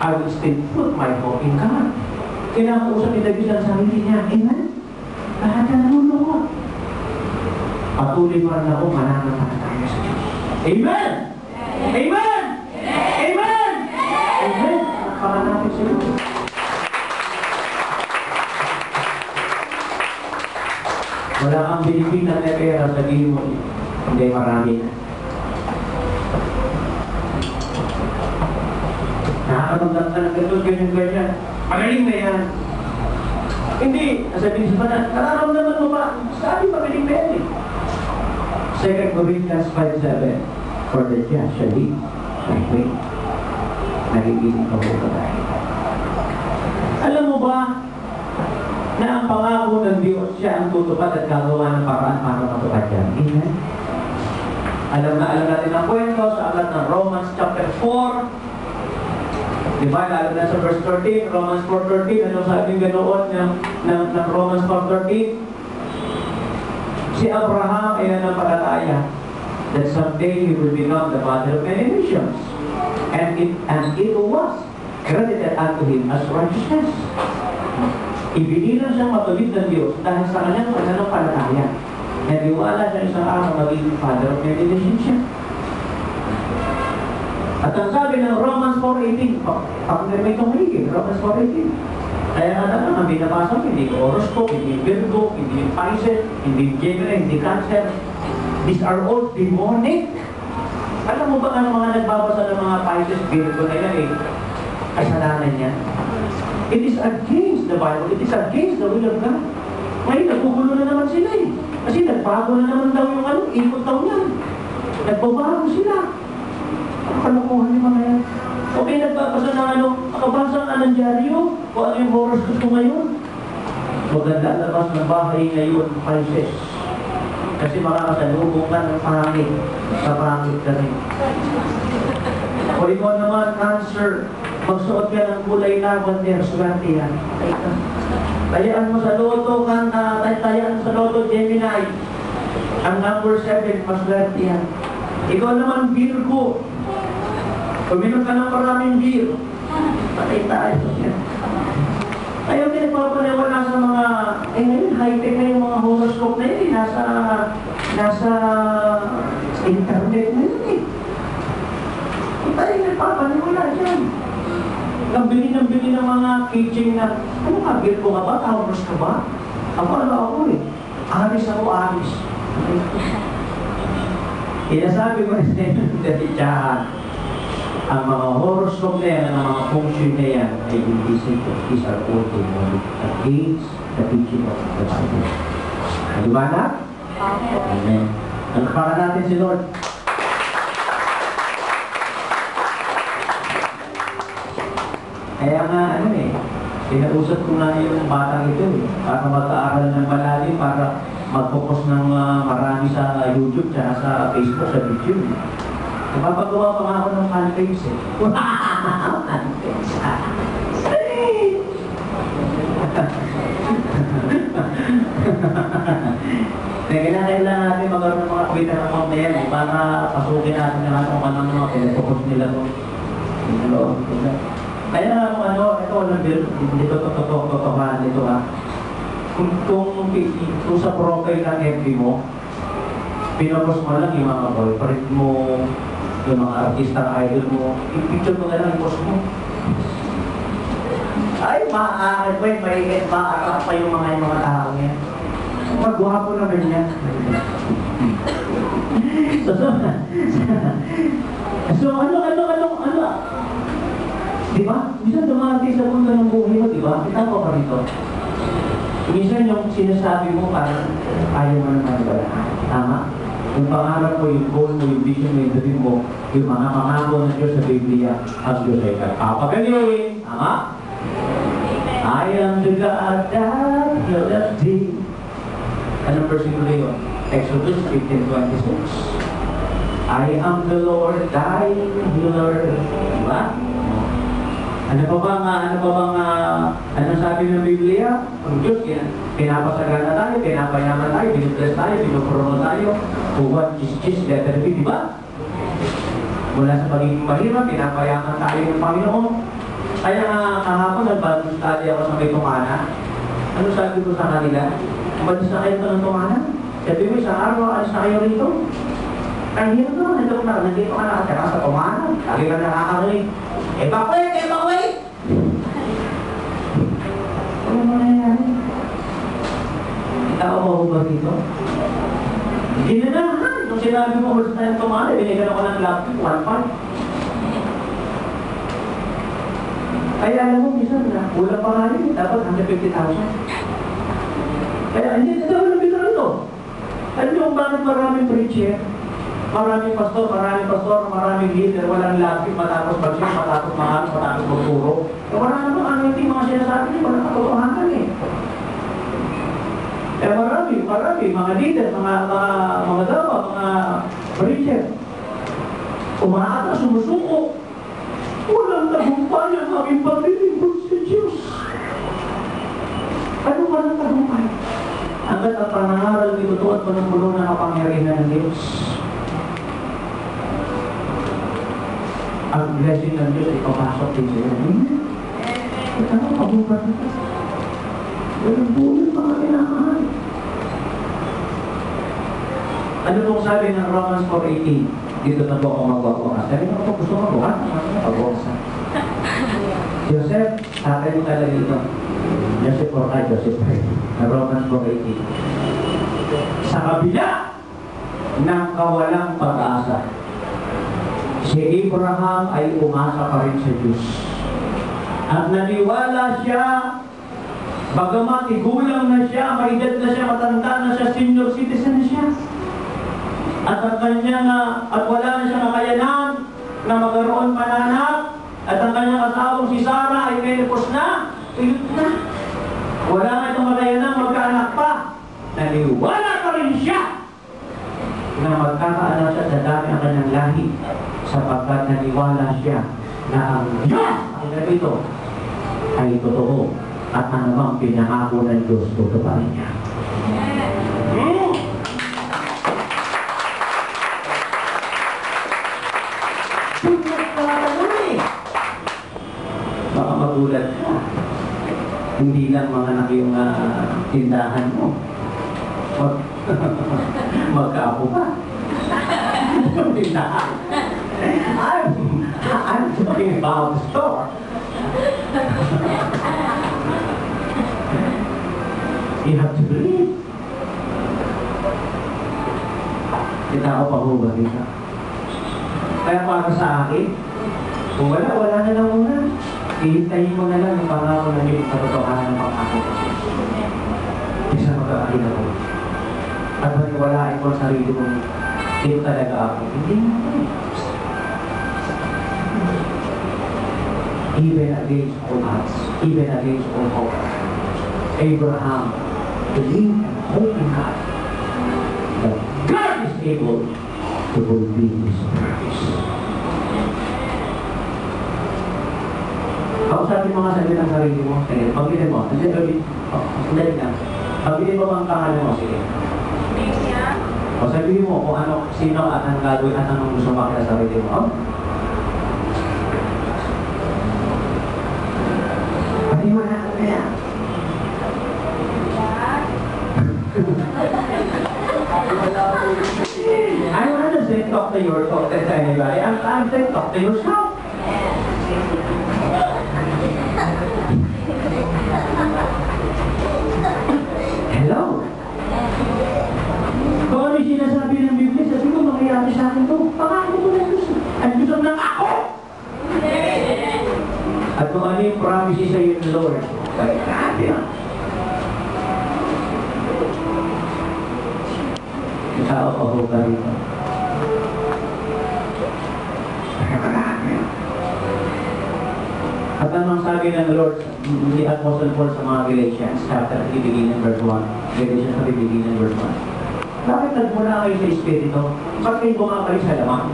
I will still put my hope in God. Kinakausap ni David ang sarili niya. Amen? Lahat na nalulungkot. Patuloy pa rin ako mananampalataya sa Diyos. Amen! Amen! Amen! Amen! Para natin sa Diyos. Wala kang binibig na pera, sabihin mo, hindi, marami na. Nakakaramdam ka ng ganito, ganyan. Magaling na yan. Hindi, nasabihin sa panan, nararamdaman mo ba? Sabi, magaling na yan eh. 2 Corinthians 5:7, for the just shall live by faith. Nagigiling ka mo ba? Alam mo ba, na ang pangako ng Diyos siya ang tutupad at gagawa ng paraan para matupad yan. Amen? Alam natin ang kwento sa aklat ng Romans chapter 4. Diba? Lalo na sa verse 13, Romans 4:13, ano sabi ganoon ng Romans 4:13? Si Abraham ay nanampalataya that someday he will become the father of many nations. And it was credited unto him as righteousness. Ibinilang siyang matuwid ng Diyos dahil sa kanyang pananampalataya. Naniwala siya isang araw magiging father of many nations siya. At ang sabi ng Romans 4:18, pag-nirmay itong higit, Romans 4:18. Kaya nga naman, ang binabasa ko, hindi horoscope, hindi Virgo, hindi Pisces, hindi Gemini, hindi Cancer. These are all demonic. Alam mo ba ang mga nagbabasa ng mga Pisces, Virgo na yan eh? Kasalanan niya. It is against the Bible. It is against the will of God. Ngayon, nagugulo na naman sila eh. Kasi nagbago na naman daw yung ikot daw niya. Nagbabago sila. Ang kalokohan yung mga yan. Okay, nagbabasa ng makabasa ka ng dyaryo, o ano yung horoscope ko ngayon. Maganda labas ng bahay ngayon, Pisces. Kasi makakasalubong ka ng pangit. Sa pangit ka rin. O ikaw naman, Cancer, magsuot ka ng kulay lavender, swerte yan. Tayaan mo sa loto, tayaan mo sa loto, Gemini. Ang number 7, maswerte yan. Ikaw naman, Virgo. Kuminom ka ng maraming beer. Patay tayo. Ayaw din nagpapaniwala sa mga, ngayon, high-tech na yung mga horoscope na yun. Nasa internet na yun eh. Tayo nagpapaniwala dyan. Nabili ng mga kitchen na, ano ka, Virgo ka ba? Taurus ka ba? Ako eh. Aris ako, Aris. Inasabi ko na sa inyo, ang mga horoscope na yan, ang mga function na yan, ay hindi simple. These are all demonic against the teaching of the Bible. Diba na? Amen. Nagpaka natin si Lord. Kaya nga, pinausap ko nga yung batang ito para mag-aaral ng malalim, para mag-focus ng marami sa YouTube, tsaka sa Facebook, sa YouTube. Napapagawa pa nga ako ng fanpage eh. Fanpage. Kailangan natin magkaroon ng mga kwita ng mga yan eh, para pasukin natin naman kung ano mga pinapokos nila mo. Kaya ito hindi ko totohanan nito ha. Kung sa profile ng FB mo, pinapos mo lang yung mga boyfriend mo, yung mga artista idol mo, i-picture mo na lang yung post mo. Ay, may maaarak pa yung mga tao niya. Magwapo naman niya. So, ano? Diba? Minsan dumati sa mundo ng buhay mo, diba? Kita ko pa rito. Minsan yung sinasabi mo, parang ayaw mo naman ba? Tama? Yung pangarap mo, yung goal mo, yung vision mo, yung dream mo, yung mga pangako ng Diyos sa Biblia, ang Diyos ay kapagaling. Tama? I am the God that healeth thee. Anong versikulo yun? Exodus 15:26. I am the Lord, thy healer. Diba? Ano sabi ng Biblia? Ang Diyos, pinapasagana tayo, pinapayaman tayo, binubless tayo, pinupromo tayo, huwag chis-chis, letter B, di ba? Mula sa pagiging mahirap, pinapayaman tayo ng Panginoon. Kaya kahapon nag-Bible study ako sa may Tumana. Ano sabi ko sa kanila? Umalis na kayo ng Tumana? Sabi mo, isang araw, alis na kayo rito. Kaya hirap naman, nandito ka nakatira sa Tumana. Lagi ka nakakarinig. Evacuate! Evacuate! Ano mo nangyayari? Ikaw mo ba dito? Hindi na naman. Nung sinabi mo, umalis na yung Tumana, binigyan ako ng laptop, 1.5. Kaya alam mo, minsan na, kulang pa nga rin, dapat 150,000. Kaya hindi, ito na bito ito. Alam niyo kung bakit maraming preacher, maraming pastor, maraming leader, walang lapit, matapos mag-share, matapos mahal, matapos magturo. Kaya wala naman ang hindi mga sinasabi niyo, walang katotohanan eh. Kaya marami, mga leader, mga dawa, mga preacher, umaata, sumusuko. Walang tagumpay ang aming paglilingkod sa Diyos. Ano walang tagumpay? Hanggat ang panangaral ni totoo at punong-puno ng kapangyarihan ng Diyos. Ang blessing ng Diyos ay papasok din sa iyo. Ano tagumpay nito? Walang buhay mga kinakahan. Ano nung sabi ng Romans 4:18? Dito na po ako magwawakas. Sabi na ako gusto magwakas. Magwakas. Joseph, akin mo talaga dito. Joseph or kay Joseph. Romans 4:18. Sa kabila ng kawalang pag-asa, si Abraham ay umasa pa rin sa Diyos. At naniwala siya, bagamat igulang na siya, may edad na siya, matanda na siya, senior citizen na siya. At ang kanyang, at wala na siyang kakayanan na magkaroon pananak, at ang kanyang asawang si Sarah ay menopause na, tuyot na. Wala na itong kakayanan, magkaanak pa. Naniwala pa rin siya na magkakaanak siya sa dami ang kanyang lahi, sapagkat naniwala siya na ang Diyos, ang ito, ay totoo, at anumang pinangako ng Diyos, totoo pa rin niya. Baka magulat ka. Hindi lang mga anak yung tindahan mo. Magkaapo pa. Yung tindahan. I'm talking about the store. You have to believe. Kita ko pa ho ba dito? Kaya para sa akin, kung wala na lang muna. Ihintayin mo na lang yung pangako na yung katotohanan ng pangako. Isa magkakain ako. At maniwalain mo sa sarili mo, ito talaga ako. Hindi mo. Even against all odds, even against all hope, Abraham believed and hoped in God that God is able to fulfill His purpose. Kausapin mga sabi ng sarili mo, sige, pagbilin mo, sandali lang, pagbilin mo ang pangalan mo, sige. O sabihin mo kung ano, sino at ang gagawin at anong gusto makita sa sarili mo. Paniwala ka kaya. I don't understand talk to anybody. I'm saying talk to yourself. Hello? Kung ano yung sinasabi ng Biblia, sabi ko, mangyayari sa akin to. Pangako ko na Diyos. Ang Diyos ang nangako! At kung ano yung promise sa iyo ng Lord, kaya grabe yan. Tao pa ho ka rito. Kaya marami yan. At anong sabi ng Lord, ni Apostle Paul sa mga Galatians, chapter 3, beginning verse 1. Galatians 3, beginning verse 1. Bakit nagmula kayo sa Espiritu? Bakit kayo bumabalik sa laman?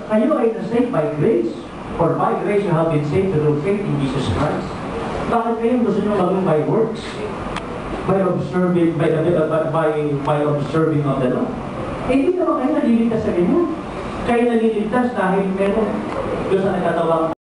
Kayo ay na-saved by grace, or by grace you have been saved through faith in Jesus Christ. Bakit kayo gusto nyo maging by works? By observing, by observing of the law? Hindi naman kayo naliligtas sa ganyan. Kayo naliligtas dahil meron Diyos ang nagkatawang